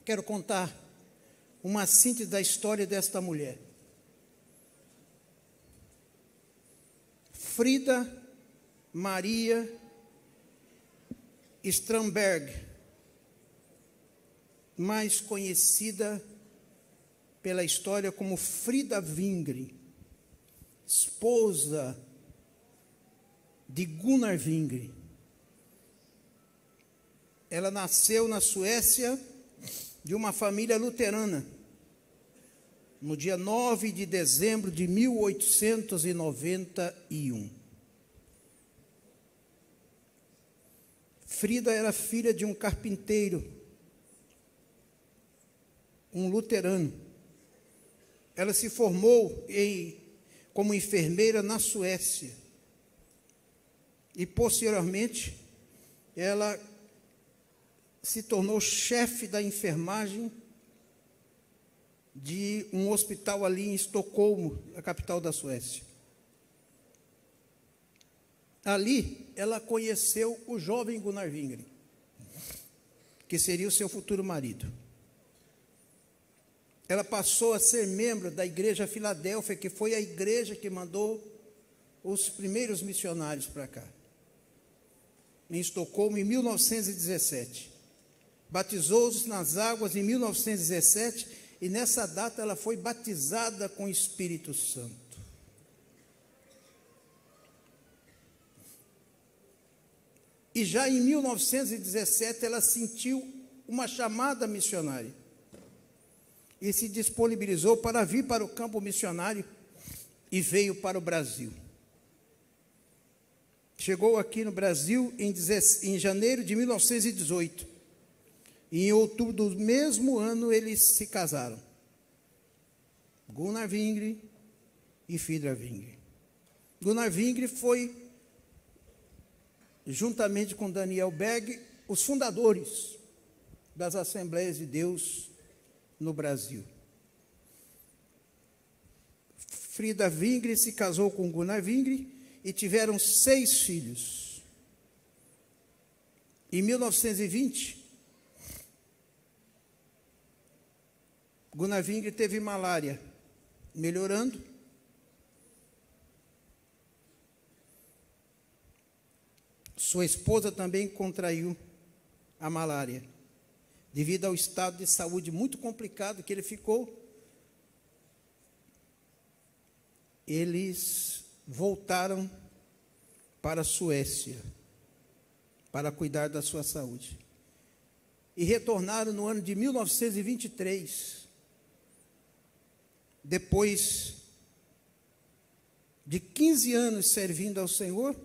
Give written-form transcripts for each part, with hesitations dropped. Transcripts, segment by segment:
quero contar uma síntese da história desta mulher. Frida Maria Strandberg, mais conhecida pela história como Frida Wingren, esposa de Gunnar Wingren. Ela nasceu na Suécia de uma família luterana, no dia 9 de dezembro de 1891. Frida era filha de um carpinteiro, um luterano. Ela se formou como enfermeira na Suécia e, posteriormente, ela se tornou chefe da enfermagem de um hospital ali em Estocolmo, a capital da Suécia. Ali, ela conheceu o jovem Gunnar Wingren, que seria o seu futuro marido. Ela passou a ser membro da Igreja Filadélfia, que foi a igreja que mandou os primeiros missionários para cá, em Estocolmo, em 1917. Batizou-se nas águas em 1917, e nessa data ela foi batizada com o Espírito Santo. E já em 1917 ela sentiu uma chamada missionária e se disponibilizou para vir para o campo missionário e veio para o Brasil. Chegou aqui no Brasil em janeiro de 1918. E em outubro do mesmo ano eles se casaram. Gunnar Wingren e Frida Wingren. Gunnar Wingren foi, juntamente com Daniel Berg, os fundadores das Assembleias de Deus no Brasil. Frida Wingren se casou com Gunnar Wingren e tiveram 6 filhos. Em 1920, Gunnar Wingren teve malária, melhorando. Sua esposa também contraiu a malária, devido ao estado de saúde muito complicado que ele ficou. Eles voltaram para a Suécia para cuidar da sua saúde. E retornaram no ano de 1923, depois de 15 anos servindo ao Senhor,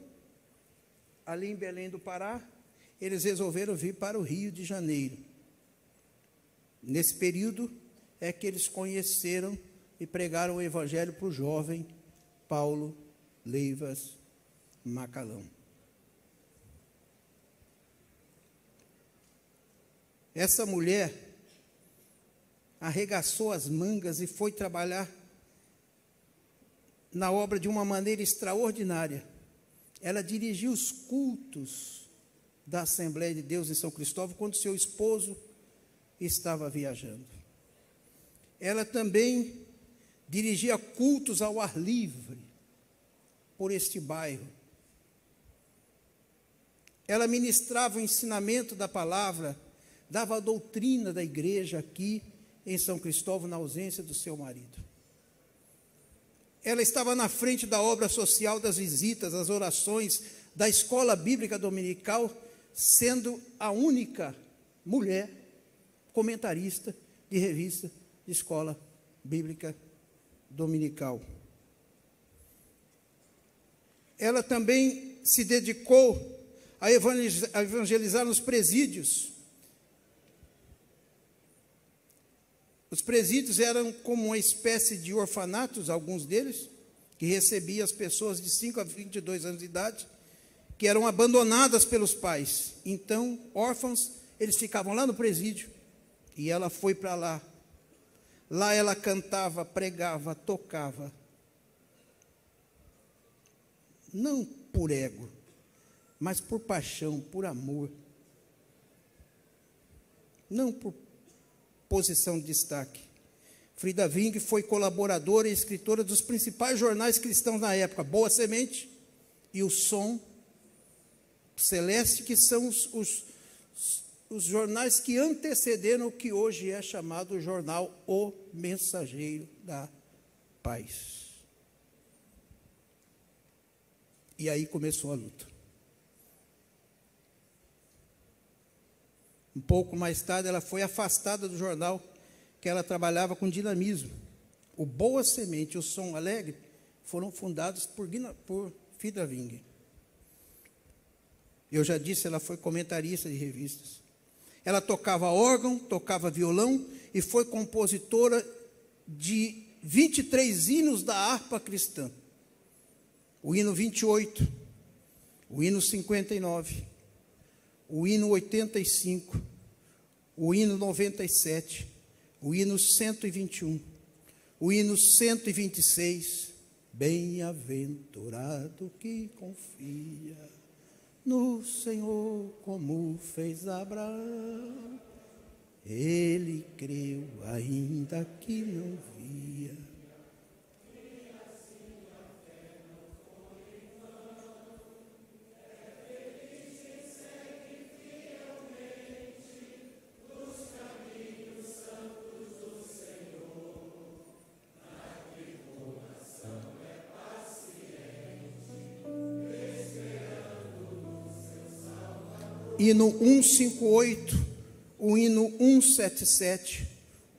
ali em Belém do Pará, eles resolveram vir para o Rio de Janeiro. Nesse período é que eles conheceram e pregaram o Evangelho para o jovem Paulo Leivas Macalão. Essa mulher arregaçou as mangas e foi trabalhar na obra de uma maneira extraordinária. Ela dirigiu os cultos da Assembleia de Deus em São Cristóvão quando seu esposo estava viajando. Ela também dirigia cultos ao ar livre por este bairro. Ela ministrava o ensinamento da palavra, dava a doutrina da igreja aqui em São Cristóvão, na ausência do seu marido. Ela estava na frente da obra social, das visitas, das orações, da escola bíblica dominical, sendo a única mulher comentarista de revista de escola bíblica dominical. Ela também se dedicou a evangelizar nos presídios. Os presídios eram como uma espécie de orfanatos, alguns deles, que recebiam as pessoas de 5 a 22 anos de idade, que eram abandonadas pelos pais. Então, órfãos, eles ficavam lá no presídio, e ela foi para lá. Lá ela cantava, pregava, tocava. Não por ego, mas por paixão, por amor. Não por posição de destaque. Frida Wing foi colaboradora e escritora dos principais jornais cristãos na época, Boa Semente e O Som Celeste, que são os jornais que antecederam o que hoje é chamado o jornal O Mensageiro da Paz. E aí começou a luta. Um pouco mais tarde, ela foi afastada do jornal que ela trabalhava com dinamismo. O Boa Semente e o Som Alegre foram fundados por Frida Wing. Eu já disse, ela foi comentarista de revistas. Ela tocava órgão, tocava violão e foi compositora de 23 hinos da harpa cristã. O hino 28, o hino 59, o hino 85, o hino 97, o hino 121, o hino 126, bem-aventurado que confia no Senhor, como fez Abraão. Ele creu ainda que não via. Hino 158, o hino 177,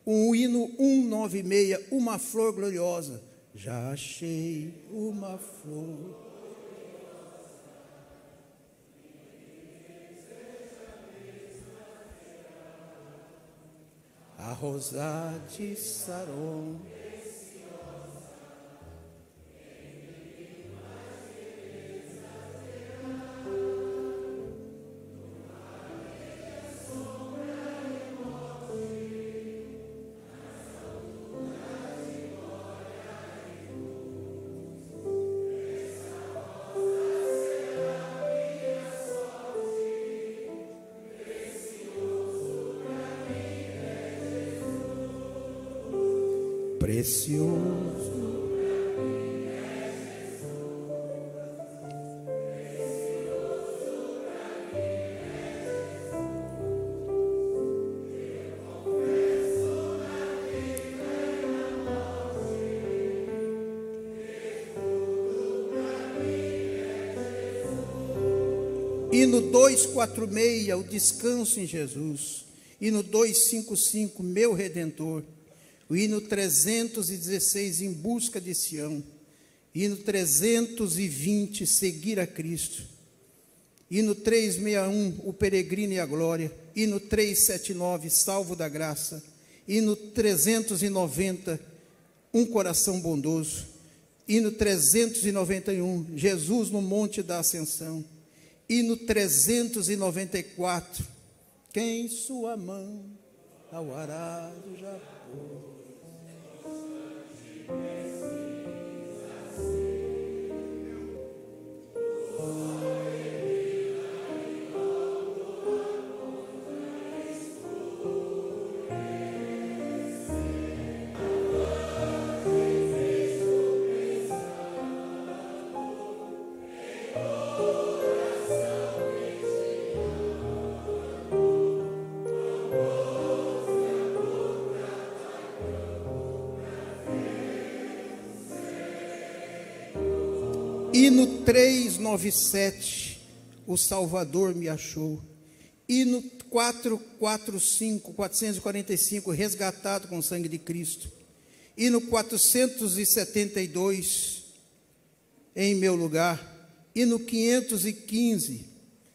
o hino 196, uma flor gloriosa. Já achei uma flor. A rosa de Saron. Precioso. Hino 246, o descanso em Jesus. Hino 255, meu Redentor. O hino 316, em busca de Sião. Hino 320, seguir a Cristo. Hino 361, o peregrino e a glória. Hino 379, salvo da graça. Hino 390, um coração bondoso. Hino 391, Jesus no monte da ascensão. Hino 394, quem sua mão ao arado já pôs. Hino 397, o Salvador me achou. Hino 445, resgatado com o sangue de Cristo. Hino 472, em meu lugar. Hino 515,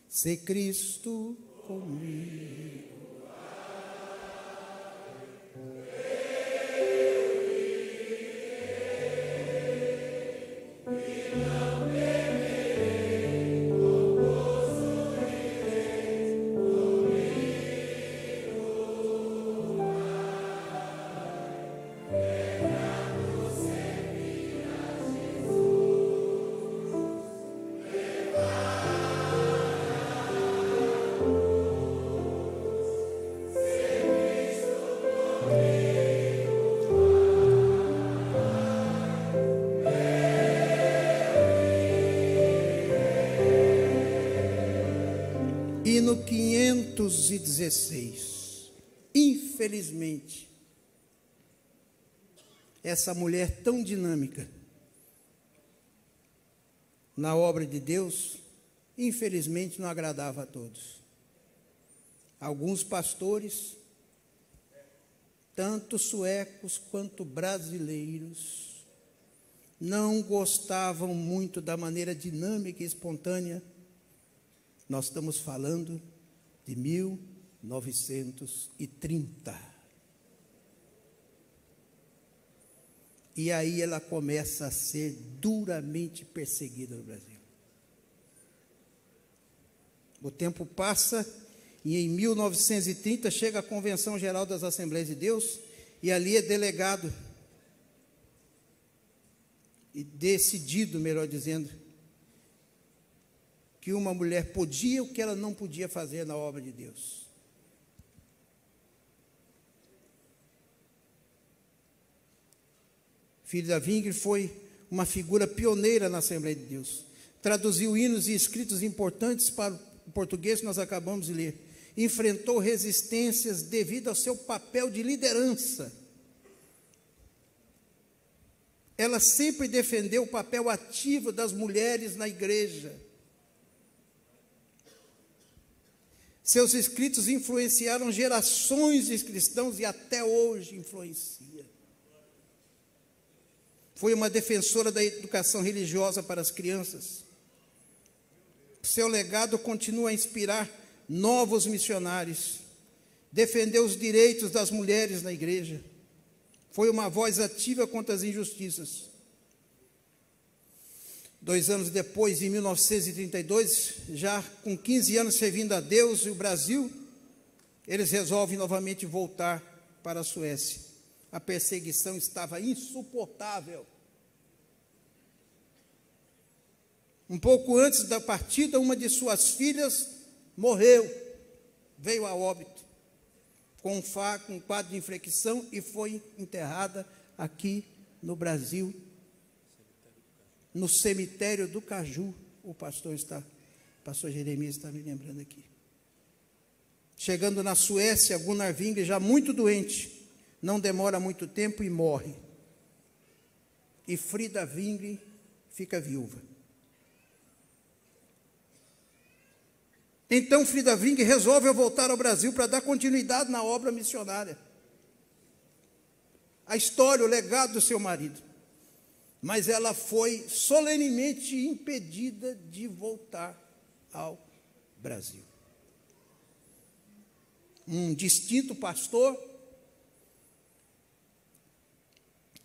se Cristo comigo. 1516. Infelizmente, essa mulher tão dinâmica na obra de Deus, infelizmente não agradava a todos. Alguns pastores, tanto suecos quanto brasileiros, não gostavam muito da maneira dinâmica e espontânea. Nós estamos falando de 1930. E aí ela começa a ser duramente perseguida no Brasil. O tempo passa e em 1930 chega a Convenção Geral das Assembleias de Deus e ali é delegado e decidido, melhor dizendo, que uma mulher podia o que ela não podia fazer na obra de Deus. Frida Wingre foi uma figura pioneira na Assembleia de Deus. Traduziu hinos e escritos importantes para o português que nós acabamos de ler. Enfrentou resistências devido ao seu papel de liderança. Ela sempre defendeu o papel ativo das mulheres na igreja. Seus escritos influenciaram gerações de cristãos e até hoje influencia. Foi uma defensora da educação religiosa para as crianças. Seu legado continua a inspirar novos missionários. Defendeu os direitos das mulheres na igreja. Foi uma voz ativa contra as injustiças. 2 anos depois, em 1932, já com 15 anos servindo a Deus e o Brasil, eles resolvem novamente voltar para a Suécia. A perseguição estava insuportável. Um pouco antes da partida, uma de suas filhas morreu, veio a óbito, com um quadro de infecção e foi enterrada aqui no Brasil, no cemitério do Caju. O pastor Jeremias está me lembrando aqui. Chegando na Suécia, Gunnar Wingre, já muito doente, não demora muito tempo e morre. E Frida Wingre fica viúva. Então Frida Wingre resolve voltar ao Brasil para dar continuidade na obra missionária. A história, o legado do seu marido. Mas ela foi solenemente impedida de voltar ao Brasil. Um distinto pastor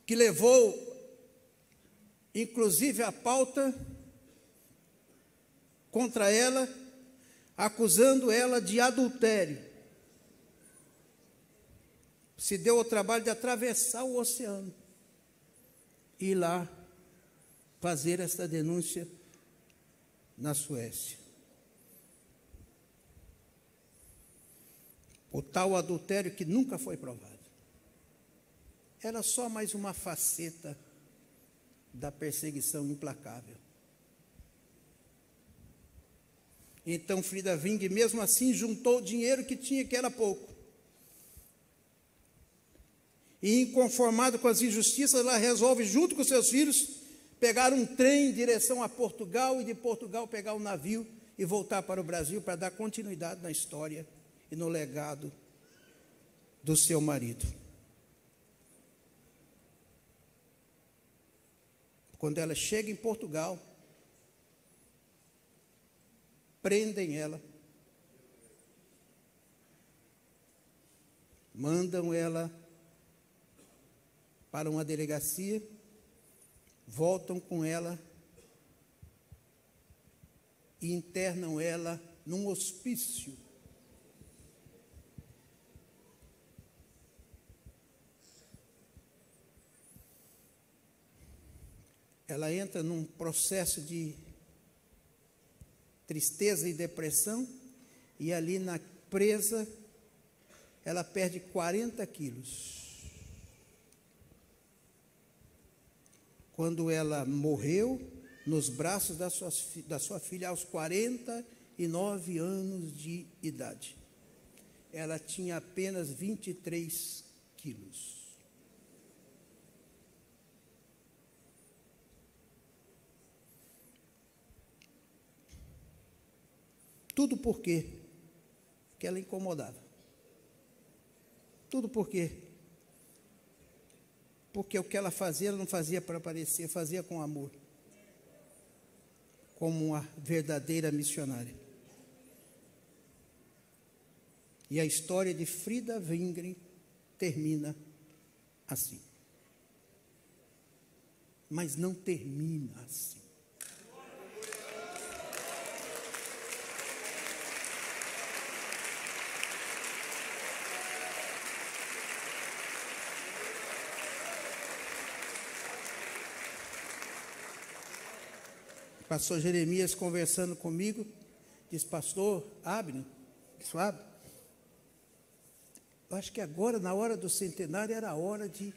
que levou, inclusive, a pauta contra ela, acusando ela de adultério. Se deu ao trabalho de atravessar o oceano e ir lá fazer essa denúncia na Suécia. O tal adultério que nunca foi provado. Era só mais uma faceta da perseguição implacável. Então Frida Wingre, mesmo assim, juntou o dinheiro que tinha, que era pouco. E, inconformado com as injustiças, ela resolve, junto com seus filhos, pegar um trem em direção a Portugal e de Portugal pegar um navio e voltar para o Brasil para dar continuidade na história e no legado do seu marido. Quando ela chega em Portugal, prendem ela, mandam ela para uma delegacia, voltam com ela e internam ela num hospício. Ela entra num processo de tristeza e depressão, e ali na presa, ela perde 40 quilos. Quando ela morreu, nos braços da sua filha, aos 41 9 anos de idade. Ela tinha apenas 23 quilos. Tudo por quê? Porque ela incomodava. Tudo por quê? Porque o que ela fazia, ela não fazia para aparecer, fazia com amor. Como uma verdadeira missionária. E a história de Frida Wingren termina assim. Mas não termina assim. Pastor Jeremias conversando comigo, diz, pastor Abner, suave, eu acho que agora, na hora do centenário, era a hora de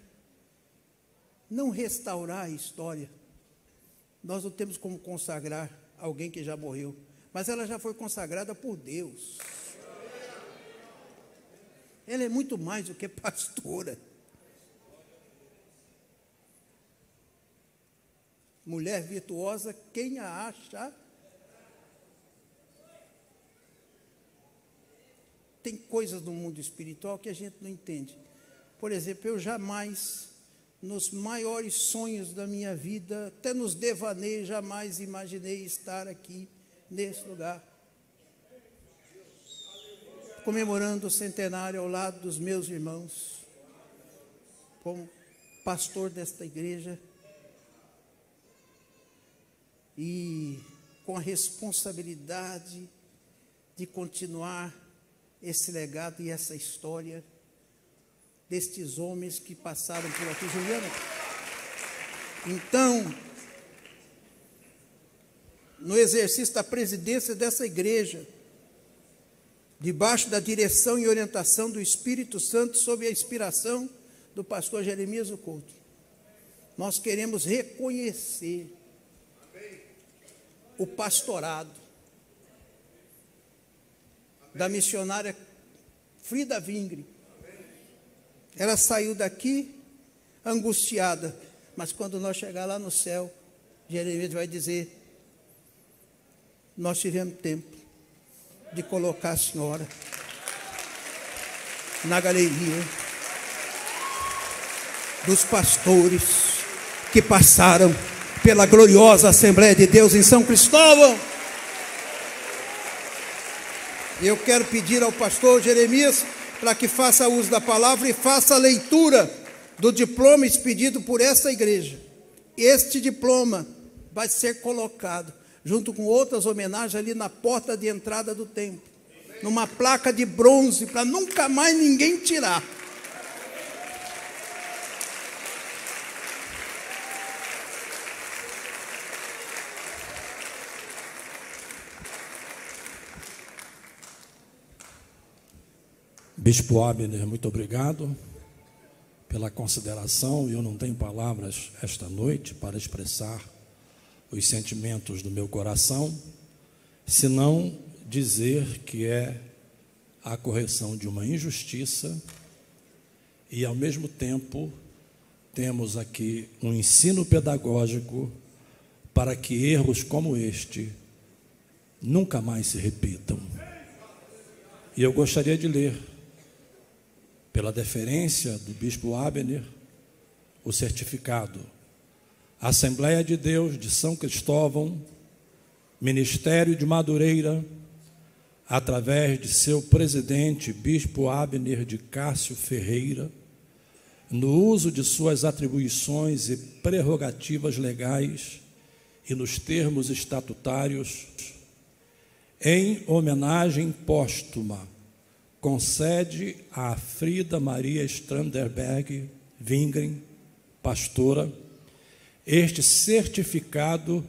não restaurar a história. Nós não temos como consagrar alguém que já morreu, mas ela já foi consagrada por Deus. Ela é muito mais do que pastora. Mulher virtuosa, quem a acha? Tem coisas no mundo espiritual que a gente não entende. Por exemplo, eu jamais, nos maiores sonhos da minha vida, até nos devaneios, jamais imaginei estar aqui, nesse lugar, comemorando o centenário ao lado dos meus irmãos, como pastor desta igreja, e com a responsabilidade de continuar esse legado e essa história destes homens que passaram por aqui. Juliana, então, no exercício da presidência dessa igreja, debaixo da direção e orientação do Espírito Santo, sob a inspiração do pastor Jeremias Couto, nós queremos reconhecer o pastorado da missionária Frida Wingren. Ela saiu daqui angustiada, mas quando nós chegar lá no céu, Jeremias vai dizer, nós tivemos tempo de colocar a senhora na galeria dos pastores que passaram pela gloriosa Assembleia de Deus em São Cristóvão. Eu quero pedir ao pastor Jeremias para que faça uso da palavra e faça a leitura do diploma expedido por essa igreja. Este diploma vai ser colocado junto com outras homenagens ali na porta de entrada do templo, numa placa de bronze, para nunca mais ninguém tirar. Bispo Abner, muito obrigado pela consideração. Eu não tenho palavras esta noite para expressar os sentimentos do meu coração, senão dizer que é a correção de uma injustiça e, ao mesmo tempo, temos aqui um ensino pedagógico para que erros como este nunca mais se repitam. E eu gostaria de ler, pela deferência do Bispo Abner, o certificado. Assembleia de Deus de São Cristóvão, Ministério de Madureira, através de seu presidente, Bispo Abner de Cássio Ferreira, no uso de suas atribuições e prerrogativas legais e nos termos estatutários, em homenagem póstuma, concede a Frida Maria Stranderberg Wingren, pastora, este certificado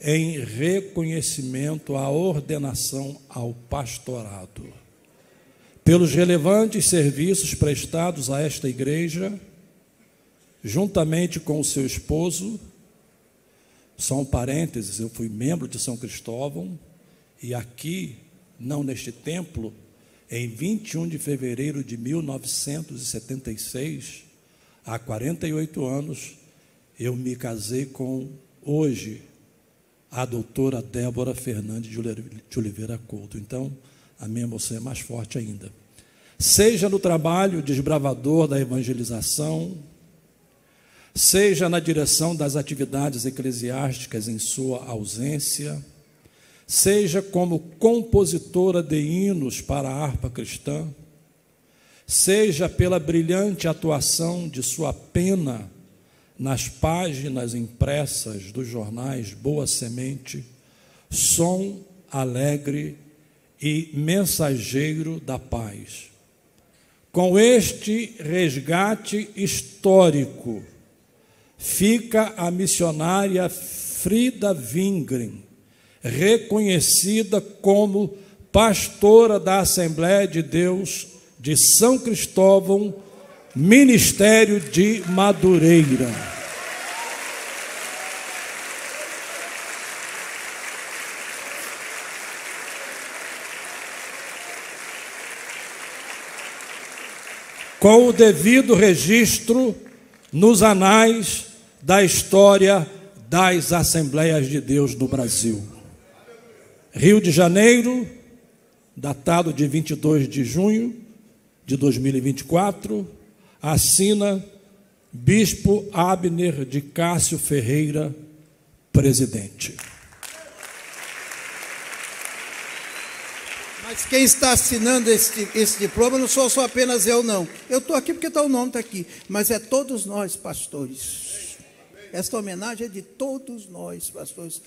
em reconhecimento à ordenação ao pastorado. Pelos relevantes serviços prestados a esta igreja, juntamente com o seu esposo, só um parênteses, eu fui membro de São Cristóvão E aqui, não neste templo, em 21 de fevereiro de 1976, há 48 anos, eu me casei com, hoje, a doutora Débora Fernandes de Oliveira Couto. Então, a minha emoção é mais forte ainda. Seja no trabalho desbravador da evangelização, seja na direção das atividades eclesiásticas em sua ausência, seja como compositora de hinos para a harpa cristã, seja pela brilhante atuação de sua pena nas páginas impressas dos jornais Boa Semente, som alegre e mensageiro da paz. Com este resgate histórico, fica a missionária Frida Wingren, reconhecida como pastora da Assembleia de Deus de São Cristóvão, Ministério de Madureira. Com o devido registro nos anais da história das Assembleias de Deus no Brasil. Rio de Janeiro, datado de 22 de junho de 2024, assina Bispo Abner de Cássio Ferreira, presidente. Mas quem está assinando esse diploma não sou só apenas eu, não. Eu estou aqui porque o nome está aqui, mas é todos nós, pastores. Esta homenagem é de todos nós, pastores.